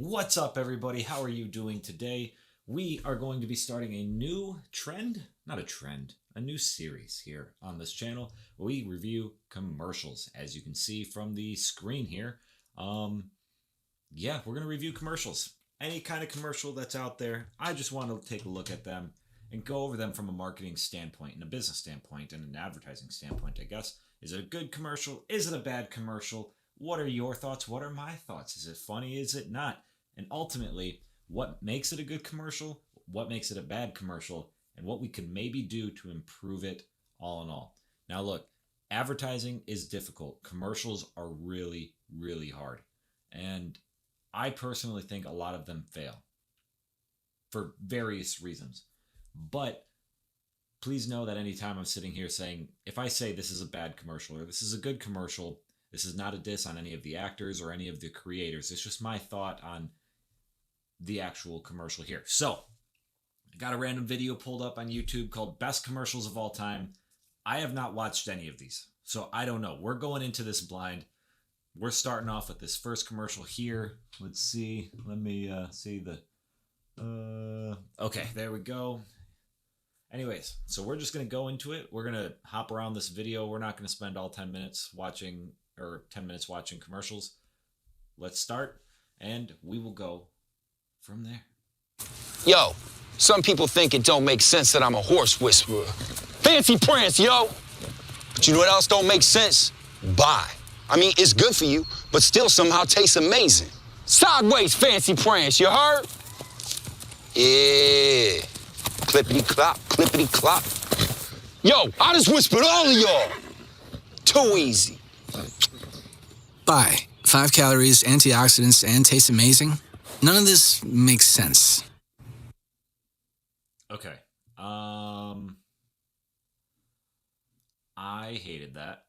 What's up, everybody? How are you doing today? We are going to be starting a new trend, not a trend, a new series here on this channel. We review commercials, as you can see from the screen here. Yeah, we're going to review commercials. Any kind of commercial that's out there, I just want to take a look at them and go over them from a marketing standpoint and a business standpoint and an advertising standpoint, I guess. Is it a good commercial? Is it a bad commercial? What are your thoughts? What are my thoughts? Is it funny? Is it not? And ultimately, what makes it a good commercial? What makes it a bad commercial? And what we could maybe do to improve it all in all. Now look, advertising is difficult. Commercials are really, really hard. And I personally think a lot of them fail for various reasons. But please know that anytime I'm sitting here saying, if I say this is a bad commercial or this is a good commercial, this is not a diss on any of the actors or any of the creators. It's just my thought on the actual commercial here. So, I got a random video pulled up on YouTube called Best Commercials of All Time. I have not watched any of these, so I don't know. We're going into this blind. We're starting off with this first commercial here. Let's see. Let me see the... Okay, there we go. Anyways, so we're just going to go into it. We're going to hop around this video. We're not going to spend all 10 minutes watching, or 10 minutes watching commercials. Let's start, and we will go from there. Yo, some people think it don't make sense that I'm a horse whisperer. Fancy prance, yo! But you know what else don't make sense? Bye. I mean, it's good for you, but still somehow tastes amazing. Sideways fancy prance, you heard? Yeah. Clippity-clop, clippity-clop. Yo, I just whispered all of y'all. Too easy. Bye. 5 calories, antioxidants, and tastes amazing. None of this makes sense. Okay. I hated that.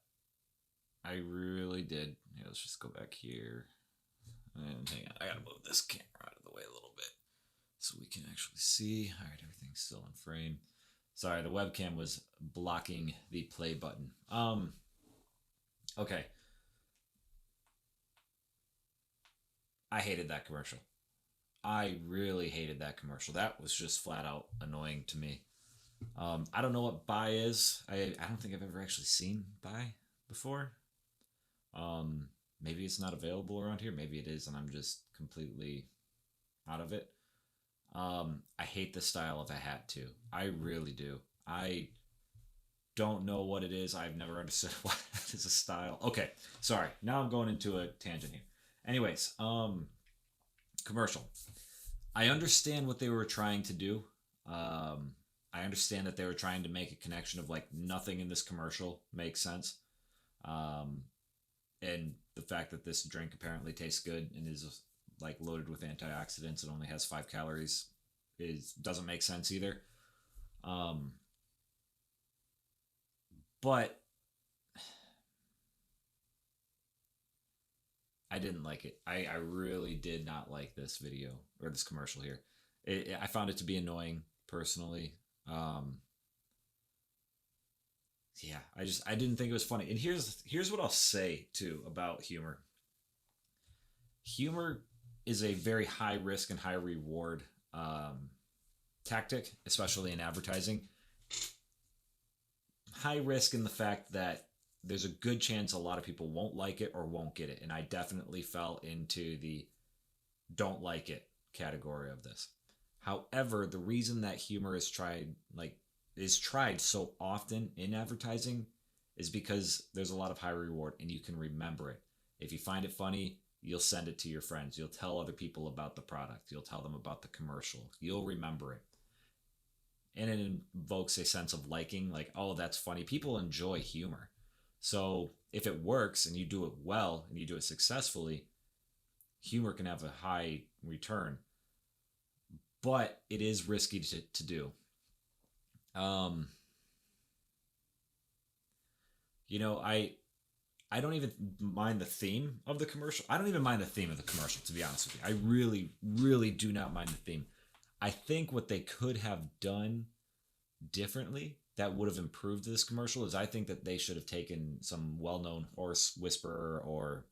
I really did. Yeah, let's just go back here. And hang on. I gotta move this camera out of the way a little bit so we can actually see. All right, everything's still in frame. Sorry, the webcam was blocking the play button. Okay. I hated that commercial. I really hated that commercial. That was just flat out annoying to me. I don't know what Buy is. I don't think I've ever actually seen Buy before. Maybe it's not available around here. Maybe it is, and I'm just completely out of it. I hate the style of a hat too. I really do. I don't know what it is. I've never understood what is a style. Okay, sorry. Now I'm going into a tangent here. Anyways, commercial. I understand what they were trying to do. I understand that they were trying to make a connection of like nothing in this commercial makes sense. And the fact that this drink apparently tastes good and is like loaded with antioxidants and only has 5 calories doesn't make sense either. But I didn't like it. I really did not like this video or this commercial here. I found it to be annoying personally. Yeah, I didn't think it was funny. And here's what I'll say too about humor. Humor is a very high risk and high reward tactic, especially in advertising. High risk in the fact that there's a good chance a lot of people won't like it or won't get it. And I definitely fell into the don't like it category of this. However, the reason that humor is tried so often in advertising is because there's a lot of high reward and you can remember it. If you find it funny, you'll send it to your friends. You'll tell other people about the product. You'll tell them about the commercial. You'll remember it. And it invokes a sense of liking, like, oh, that's funny. People enjoy humor. So if it works and you do it well and you do it successfully, humor can have a high return. But it is risky to do. You know, I don't even mind the theme of the commercial. I don't even mind the theme of the commercial, to be honest with you. I really, really do not mind the theme. I think what they could have done differently that would have improved this commercial is I think that they should have taken some well-known horse whisperer or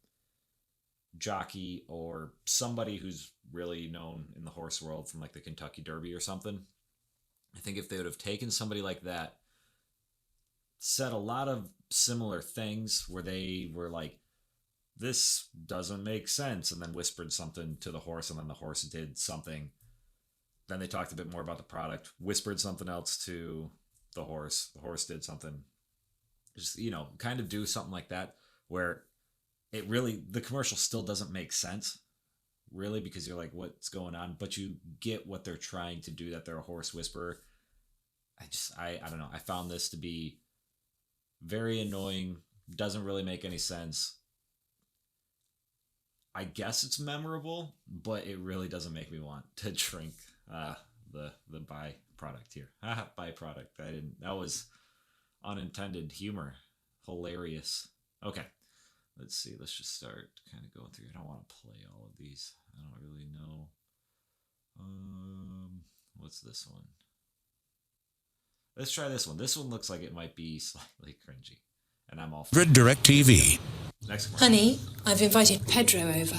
jockey or somebody who's really known in the horse world from like the Kentucky Derby or something. I think if they would have taken somebody like that, said a lot of similar things where they were like, this doesn't make sense, and then whispered something to the horse, and then the horse did something. Then they talked a bit more about the product, whispered something else to the horse did something. Just, kind of do something like that where it really, the commercial still doesn't make sense, really, because you're like, what's going on? But you get what they're trying to do, that they're a horse whisperer. I don't know. I found this to be very annoying. Doesn't really make any sense. I guess it's memorable, but it really doesn't make me want to drink the byproduct here. Byproduct. That was unintended humor. Hilarious. Okay. Let's see. Let's just start kind of going through. I don't want to play all of these. I don't really know. What's this one? Let's try this one. This one looks like it might be slightly cringy. And I'm all for it. DirecTV. Next one. Honey, I've invited Pedro over.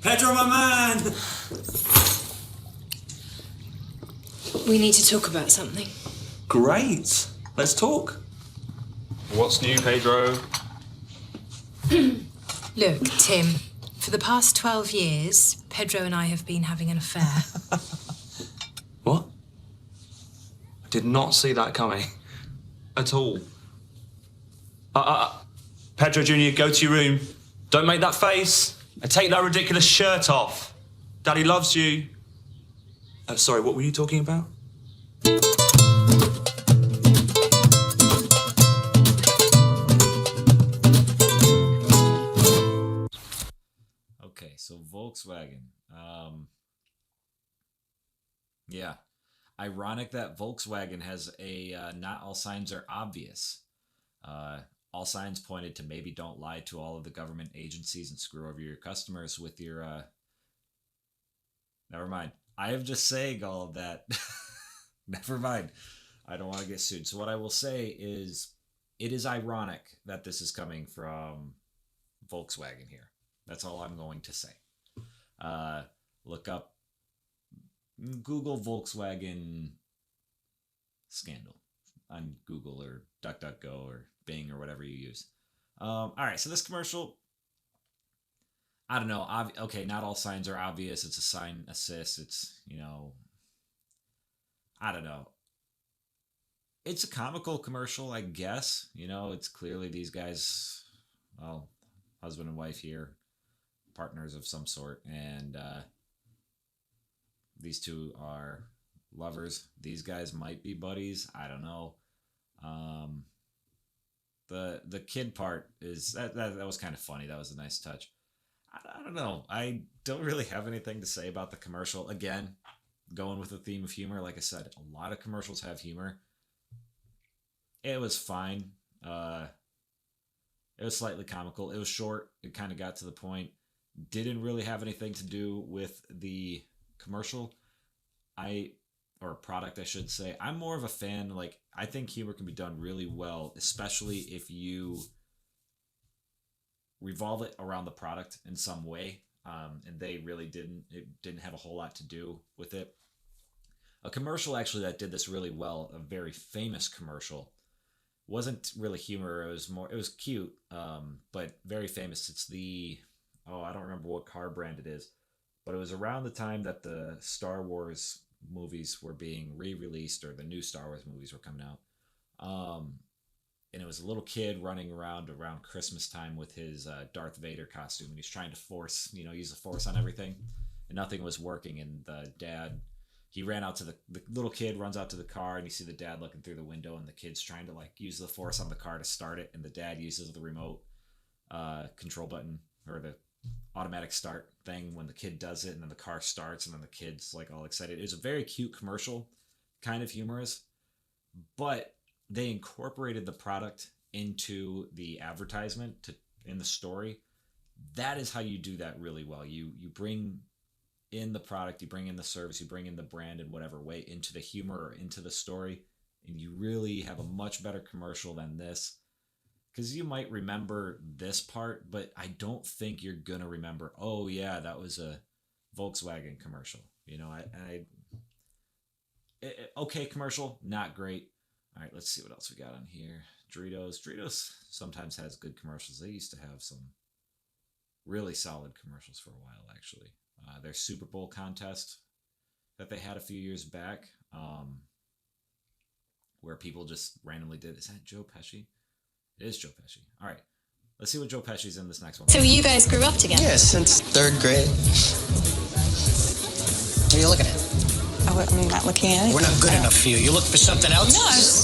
Pedro, my man! We need to talk about something. Great. Let's talk. What's new, Pedro? Look, Tim, for the past 12 years, Pedro and I have been having an affair. What? I did not see that coming. At all. Pedro Jr., go to your room. Don't make that face. And take that ridiculous shirt off. Daddy loves you. Sorry, what were you talking about? Okay, so Volkswagen. Yeah. Ironic that Volkswagen has a not all signs are obvious. All signs pointed to maybe don't lie to all of the government agencies and screw over your customers with your... Never mind. I am just saying all of that. Never mind. I don't want to get sued. So what I will say is it is ironic that this is coming from Volkswagen here. That's all I'm going to say. Look up, Google Volkswagen scandal on Google or DuckDuckGo or Bing or whatever you use. All right, so this commercial, I don't know. Okay, not all signs are obvious. It's a sign assist. It's, I don't know. It's a comical commercial, I guess. It's clearly these guys, well, husband and wife here, partners of some sort, and these two are lovers. These guys might be buddies. I don't know. The kid part is that was kind of funny. That was a nice touch. I don't know. I don't really have anything to say about the commercial. Again, going with the theme of humor. Like I said, a lot of commercials have humor. It was fine. It was slightly comical. It was short. It kind of got to the point. Didn't really have anything to do with the commercial. Or product, I should say. I'm more of a fan. Like, I think humor can be done really well, especially if you revolve it around the product in some way. And they really didn't. It didn't have a whole lot to do with it. A commercial actually that did this really well, a very famous commercial, wasn't really humor. It was cute, but very famous. It's I don't remember what car brand it is, but it was around the time that the Star Wars movies were being re-released, or the new Star Wars movies were coming out. And it was a little kid running around Christmas time with his Darth Vader costume, and he's trying to use the force on everything, and nothing was working. And the dad, he ran out to the little kid runs out to the car, and you see the dad looking through the window, and the kid's trying to use the force on the car to start it, and the dad uses the remote control button, or the automatic start thing when the kid does it, and then the car starts, and then the kid's all excited. It was a very cute commercial, kind of humorous, but they incorporated the product into the advertisement in the story. That is how you do that really well. You bring in the product, you bring in the service, you bring in the brand in whatever way into the humor or into the story, and you really have a much better commercial than this. because you might remember this part, but I don't think you're gonna remember. Oh yeah, that was a Volkswagen commercial. You know, okay commercial, not great. All right, let's see what else we got on here. Doritos sometimes has good commercials. They used to have some really solid commercials for a while, actually. Their Super Bowl contest that they had a few years back, where people just randomly did. Is that Joe Pesci? It is Joe Pesci. All right, let's see what Joe Pesci's in this next one. So you guys grew up together? Yeah, since 3rd grade. What are you looking at? I'm not looking at it. We're not good enough for you. You look for something else?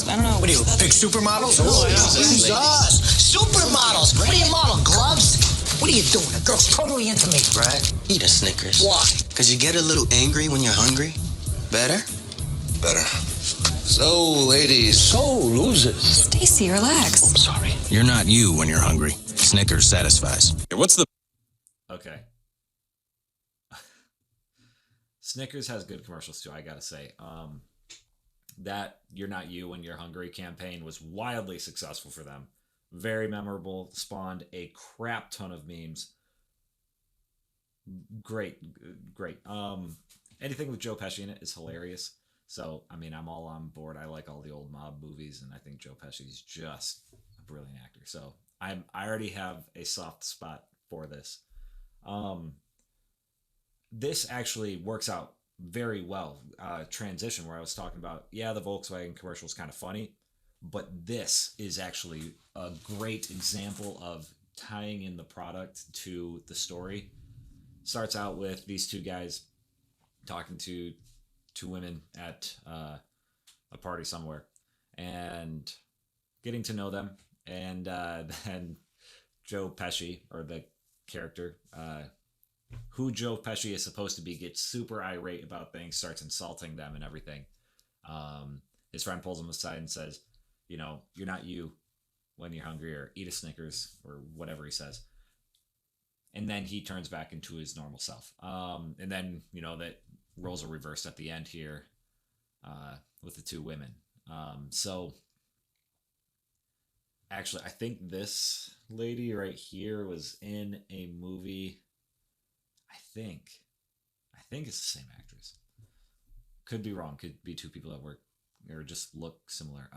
No, I don't know. What are you, big supermodels? Oh, Jesus! Supermodels! What do you model, gloves? What are you doing? A girl's totally into me. Right? Eat a Snickers. Why? Because you get a little angry when you're hungry. Better? Better. So, ladies. So, losers. Stacy, relax. I'm sorry. You're not you when you're hungry. Snickers satisfies. What's the Okay. Snickers has good commercials too, I gotta say. That You're Not You When You're Hungry campaign was wildly successful for them. Very memorable, spawned a crap ton of memes. Great. Anything with Joe Pesci in it is hilarious. So, I mean, I'm all on board. I like all the old mob movies, and I think Joe Pesci is just a brilliant actor. So, I already have a soft spot for this. This actually works out very well. Transition where I was talking about, yeah, the Volkswagen commercial is kind of funny, but this is actually a great example of tying in the product to the story. Starts out with these two guys talking to two women at a party somewhere and getting to know them. And then Joe Pesci, or the character, who Joe Pesci is supposed to be, gets super irate about things, starts insulting them and everything. His friend pulls him aside and says, you know, you're not you when you're hungry, or eat a Snickers, or whatever he says. And then he turns back into his normal self. And then, you know, that roles are reversed at the end here with the two women. So actually, I think this lady right here was in a movie. I think it's the same actress. Could be wrong. Could be two people that work or just look similar.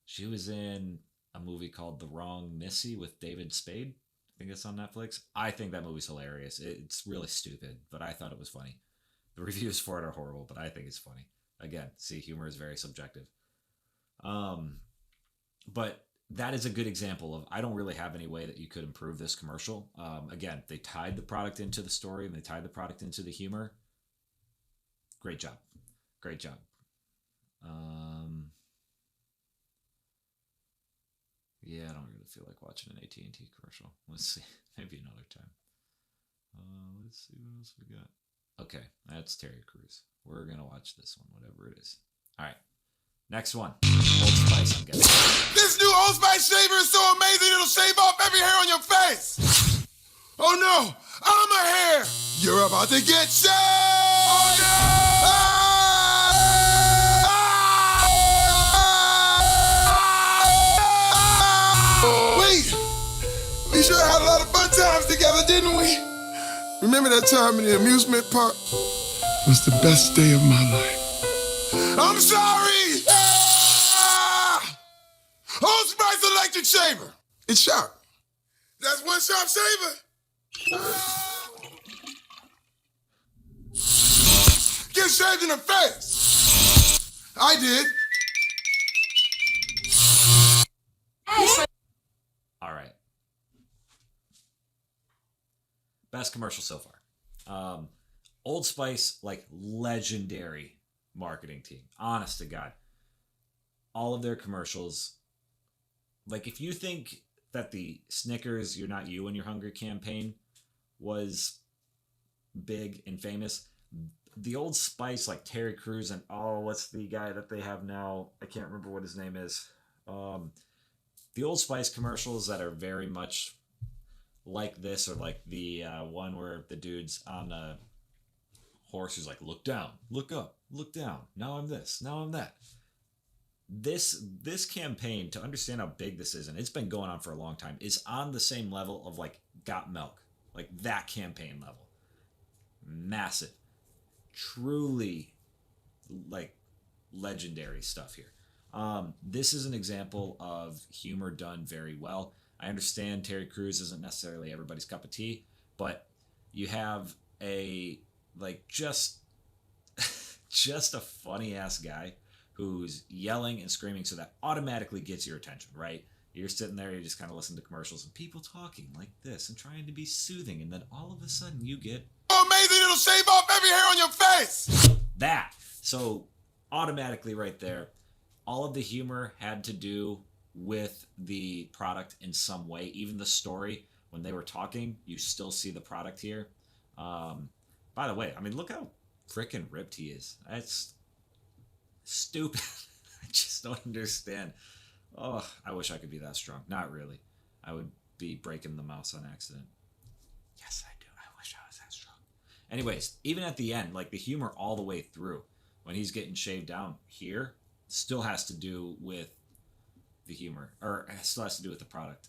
She was in a movie called The Wrong Missy with David Spade. I think it's on Netflix. I think that movie's hilarious. It's really stupid, but I thought it was funny. The reviews for it are horrible, but I think it's funny. Again, see, humor is very subjective. But that is a good example of, I don't really have any way that you could improve this commercial. Again, they tied the product into the story and they tied the product into the humor. Great job. Great job. Yeah, I don't really feel like watching an AT&T commercial. Let's see. Maybe another time. Let's see what else we got. Okay, that's Terry Crews. We're going to watch this one, whatever it is. All right. Next one. Old Spice, I'm guessing. This new Old Spice shaver is so amazing it'll shave off every hair on your face. Oh no, I'm a hair. You're about to get shaved. Oh no! Wait, we sure had a lot of fun times together, didn't we? Remember that time in the amusement park? It was the best day of my life. I'm sorry! Old Spice electric shaver. It's sharp. That's one sharp shaver. Get shaved in the face. I did. All right. Best commercial so far. Old Spice, like, legendary marketing team. Honest to God. All of their commercials. Like, if you think that the Snickers You're Not You When You're Hungry campaign was big and famous, the Old Spice, like Terry Crews and, what's the guy that they have now? I can't remember what his name is. The Old Spice commercials that are very much like this, or like the one where the dude's on a horse who's like, look down, look up, look down. Now I'm this, now I'm that. this campaign, to understand how big this is, and it's been going on for a long time, is on the same level of like Got Milk, like that campaign level. Massive, truly like legendary stuff here. This is an example of humor done very well. I understand Terry Crews isn't necessarily everybody's cup of tea, but you have a like just a funny ass guy who's yelling and screaming, so that automatically gets your attention, right? You're sitting there, you just kind of listen to commercials and people talking like this and trying to be soothing, and then all of a sudden you get amazing, it'll shave off every hair on your face. That. So automatically right there, all of the humor had to do with the product in some way. Even the story, when they were talking, you still see the product here. By the way, I mean, look how freaking ripped he is. That's stupid. I just don't understand. Oh, I wish I could be that strong. Not really. I would be breaking the mouse on accident. Yes, I do. I wish I was that strong. Anyways, even at the end, like the humor all the way through, when he's getting shaved down here, still has to do with the humor, or still has to do with the product.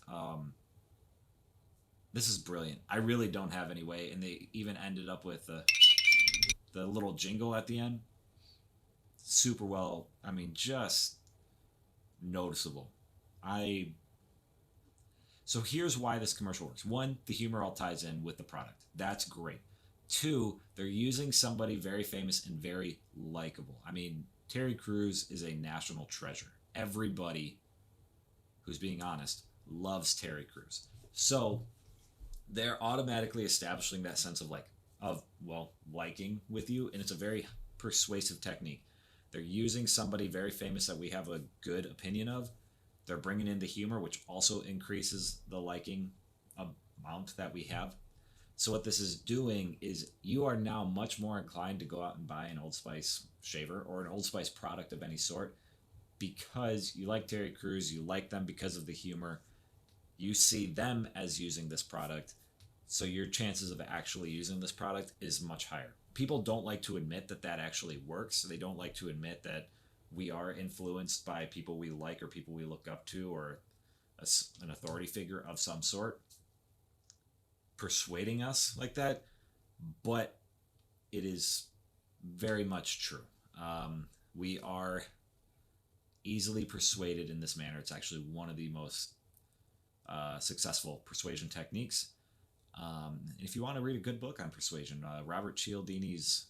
This is brilliant. I really don't have any way, and they even ended up with the little jingle at the end. Super well. I mean, just noticeable. So here's why this commercial works. One, the humor all ties in with the product. That's great. Two, they're using somebody very famous and very likable. I mean, Terry Crews is a national treasure. Everybody who's being honest loves Terry Crews. So they're automatically establishing that sense of liking with you, and it's a very persuasive technique. They're using somebody very famous that we have a good opinion of. They're bringing in the humor, which also increases the liking amount that we have. So what this is doing is you are now much more inclined to go out and buy an Old Spice shaver or an Old Spice product of any sort because you like Terry Crews, you like them because of the humor. You see them as using this product, so your chances of actually using this product is much higher. People don't like to admit that that actually works. They don't like to admit that we are influenced by people we like or people we look up to or an authority figure of some sort persuading us like that, but it is very much true. We are easily persuaded in this manner. It's actually one of the most successful persuasion techniques. If you want to read a good book on persuasion, Robert Cialdini's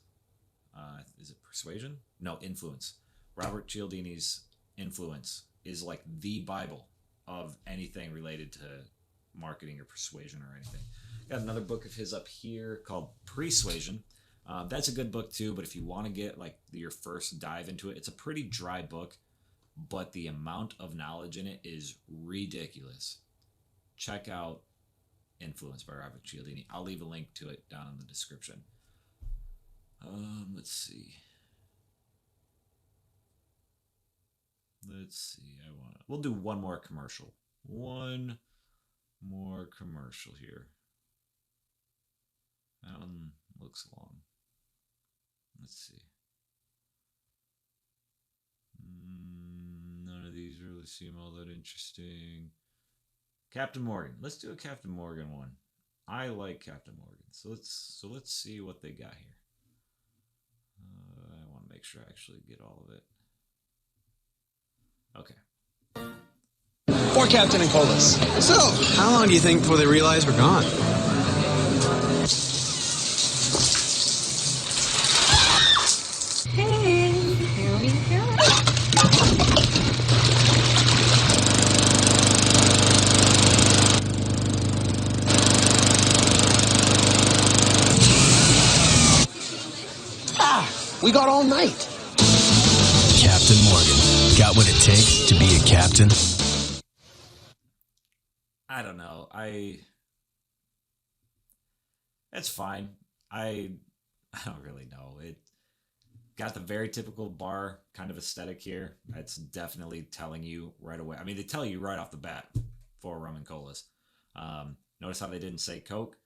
is it Persuasion? No, Influence. Robert Cialdini's Influence is like the Bible of anything related to marketing or persuasion or anything. Got another book of his up here called Persuasion. That's a good book too, but if you want to get like your first dive into it, it's a pretty dry book, but the amount of knowledge in it is ridiculous. Check out Influence by Robert Cialdini. I'll leave a link to it down in the description. Let's see. We'll do one more commercial. One more commercial here. That one looks long. Let's see. None of these really seem all that interesting. Captain Morgan. Let's do a Captain Morgan one. I like Captain Morgan. So let's see what they got here. I want to make sure I actually get all of it. Okay. For Captain and Colas. So, how long do you think before they realize we're gone? Hey, here we go. We got all night. Captain Morgan. Got what it takes to be a captain? I don't know. That's fine. I don't really know. It got the very typical bar kind of aesthetic here. That's definitely telling you right away. I mean, they tell you right off the bat for rum and colas. Notice how they didn't say Coke.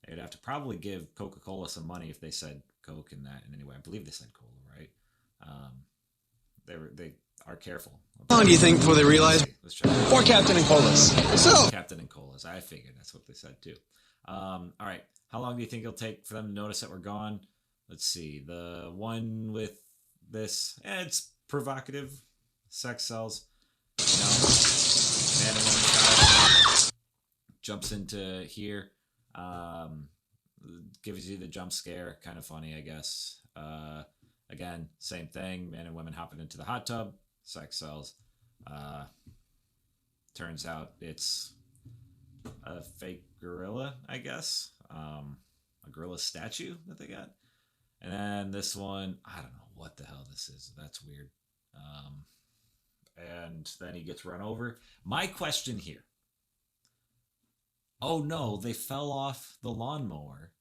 They'd have to probably give Coca-Cola some money if they said Coke in that in any way. I believe they said cola, right? they are careful. How long do you think before they realize? Let's try. For Captain and Colas. So, Captain and Colas. I figured that's what they said too. All right. How long do you think it'll take for them to notice that we're gone? Let's see. The one with this, it's provocative. Sex sells. You know, man and woman child jumps into here. Gives you the jump scare. Kind of funny, I guess. Again, same thing. Man and women hopping into the hot tub. Sex sells. Turns out it's a fake gorilla, I guess. A gorilla statue that they got. And then this one, I don't know what the hell this is. That's weird. And then he gets run over. My question here. Oh no, they fell off the lawnmower.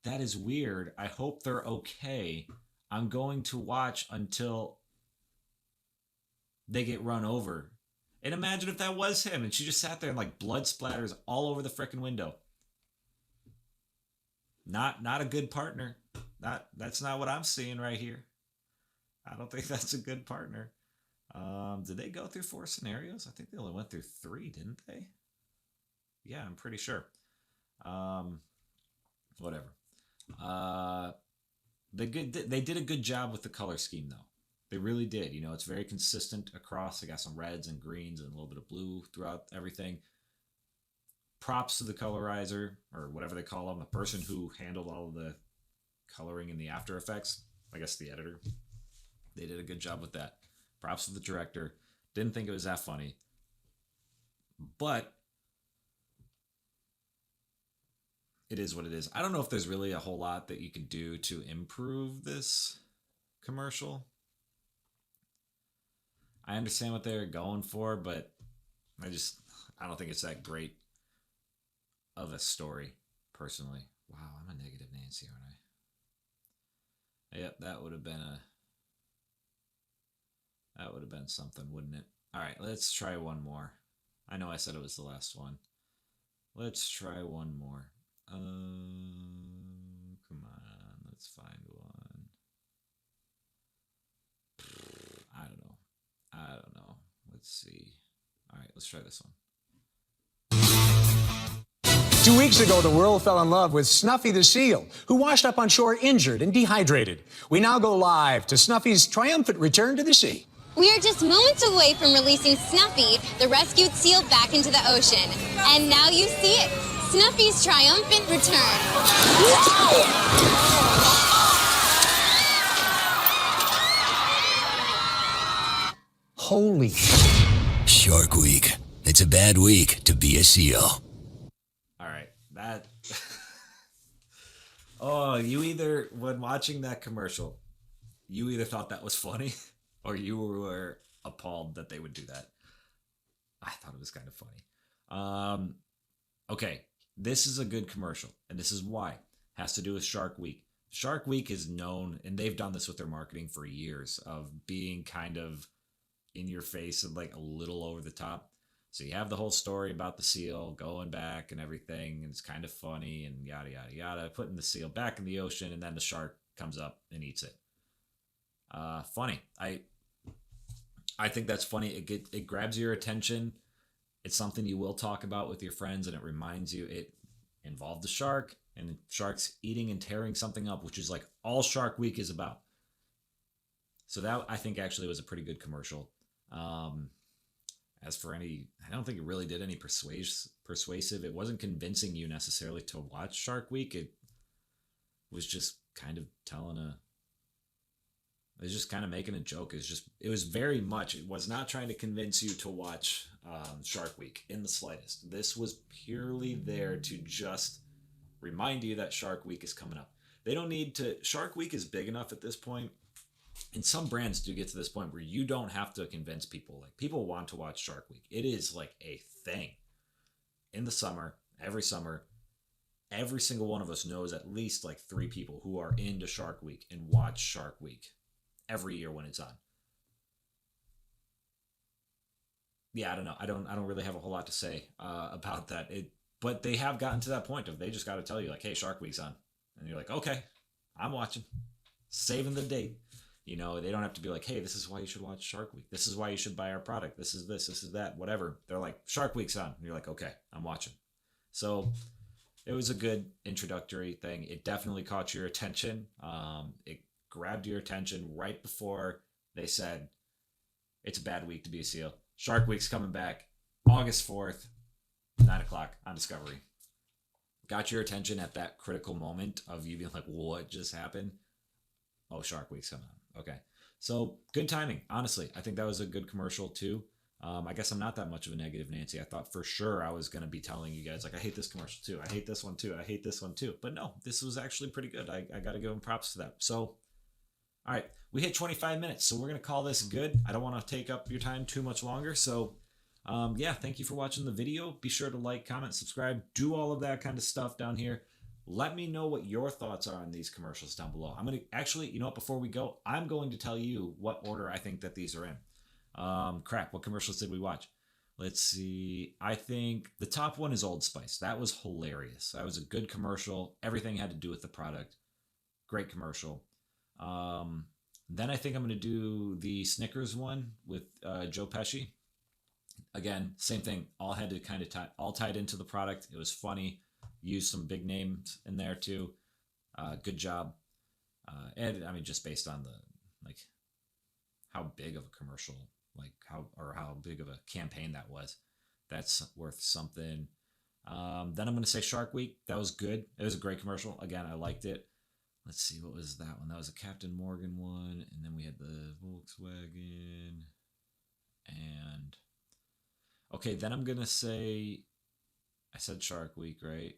That is weird. I hope they're okay. I'm going to watch until they get run over. And imagine if that was him and she just sat there and like blood splatters all over the frickin' window. Not a good partner. That's not what I'm seeing right here. I don't think that's a good partner. Did they go through 4 scenarios? I think they only went through 3, didn't they? Yeah, I'm pretty sure. Whatever. They did a good job with the color scheme though. They really did. You know, it's very consistent across. They got some reds and greens and a little bit of blue throughout everything. Props to the colorizer, or whatever they call them, the person who handled all of the coloring in the After Effects. I guess the editor. They did a good job with that. Props to the director. Didn't think it was that funny. But it is what it is. I don't know if there's really a whole lot that you can do to improve this commercial. I understand what they're going for, but I don't think it's that great of a story, personally. Wow, I'm a negative Nancy, aren't I? Yep, that would have been something, wouldn't it? All right, let's try one more. I know I said it was the last one. Let's try one more. Come on, let's find one. I don't know. Let's see. All right, let's try this one. 2 weeks ago, the world fell in love with Snuffy the seal, who washed up on shore injured and dehydrated. We now go live to Snuffy's triumphant return to the sea. We are just moments away from releasing Snuffy, the rescued seal, back into the ocean. And now you see it, Snuffy's triumphant return. Holy. Shark Week. It's a bad week to be a seal. All right, that. Oh, you either, when watching that commercial, you either thought that was funny or you were appalled that they would do that. I thought it was kind of funny. Okay, this is a good commercial, and this is why. It has to do with Shark Week. Shark Week is known, and they've done this with their marketing for years, of being kind of in your face and like a little over the top. So you have the whole story about the seal going back and everything, and it's kind of funny and yada, yada, yada, putting the seal back in the ocean, and then the shark comes up and eats it. Funny. I think that's funny. It grabs your attention. It's something you will talk about with your friends, and it reminds you it involved the shark, and sharks eating and tearing something up, which is like all Shark Week is about. So that, I think, actually was a pretty good commercial. As for I don't think it really did any persuasive. It wasn't convincing you necessarily to watch Shark Week. It was just kind of it was just kind of making a joke. It was very much, it was not trying to convince you to watch Shark Week in the slightest. This was purely there to just remind you that Shark Week is coming up. They don't need to, Shark Week is big enough at this point. And some brands do get to this point where you don't have to convince people. Like, people want to watch Shark Week. It is like a thing. In the summer, every single one of us knows at least like 3 people who are into Shark Week and watch Shark Week every year when it's on. Yeah, I don't know. I don't really have a whole lot to say about that. But they have gotten to that point of they just got to tell you like, hey, Shark Week's on. And you're like, okay, I'm watching. Saving the date. You know, they don't have to be like, hey, this is why you should watch Shark Week. This is why you should buy our product. This is that, whatever. They're like, Shark Week's on. And you're like, okay, I'm watching. So it was a good introductory thing. It definitely caught your attention. It grabbed your attention right before they said, it's a bad week to be a SEAL. Shark Week's coming back August 4th, 9 o'clock on Discovery. Got your attention at that critical moment of you being like, what just happened? Oh, Shark Week's coming on. Okay. So good timing. Honestly, I think that was a good commercial too. I guess I'm not that much of a negative Nancy. I thought for sure I was going to be telling you guys, like, I hate this commercial too. I hate this one too. I hate this one too. But no, this was actually pretty good. I got to give them props to that. So, all right, we hit 25 minutes. So we're going to call this good. I don't want to take up your time too much longer. So yeah, thank you for watching the video. Be sure to like, comment, subscribe, do all of that kind of stuff down here. Let me know what your thoughts are on these commercials down below. I'm going to actually, you know what, before we go, I'm going to tell you what order I think that these are in. Crap, what commercials did we watch? Let's see. I think the top one is Old Spice. That was hilarious. That was a good commercial. Everything had to do with the product. Great commercial. Then I think I'm going to do the Snickers one with Joe Pesci. Again, same thing. All had to kind of all tied into the product. It was funny. Used some big names in there too. Good job. And I mean, just based on the like how big of a commercial, like how big of a campaign that was, that's worth something. Then I'm gonna say Shark Week. That was good. It was a great commercial. Again, I liked it. Let's see, what was that one? That was a Captain Morgan one, and then we had the Volkswagen. And okay, then I'm gonna say, I said Shark Week, right?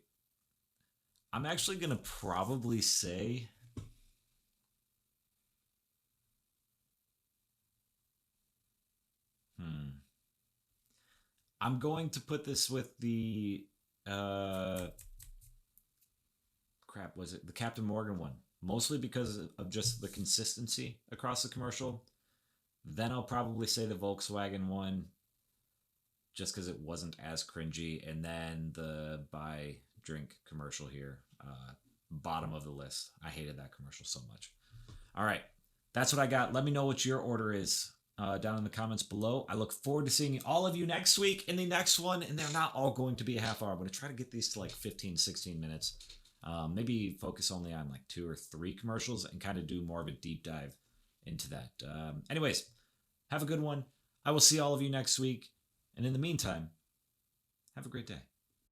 I'm actually going to probably say I'm going to put this with the crap, was it the Captain Morgan one? Mostly because of just the consistency across the commercial. Then I'll probably say the Volkswagen one just because it wasn't as cringy, and then the buy drink commercial here, bottom of the list. I hated that commercial so much. All right, that's what I got. Let me know what your order is down in the comments below. I look forward to seeing all of you next week in the next one, and they're not all going to be a half hour. I'm going to try to get these to like 15, 16 minutes. Maybe focus only on like 2 or 3 commercials and kind of do more of a deep dive into that. Anyways, have a good one. I will see all of you next week. And in the meantime, have a great day.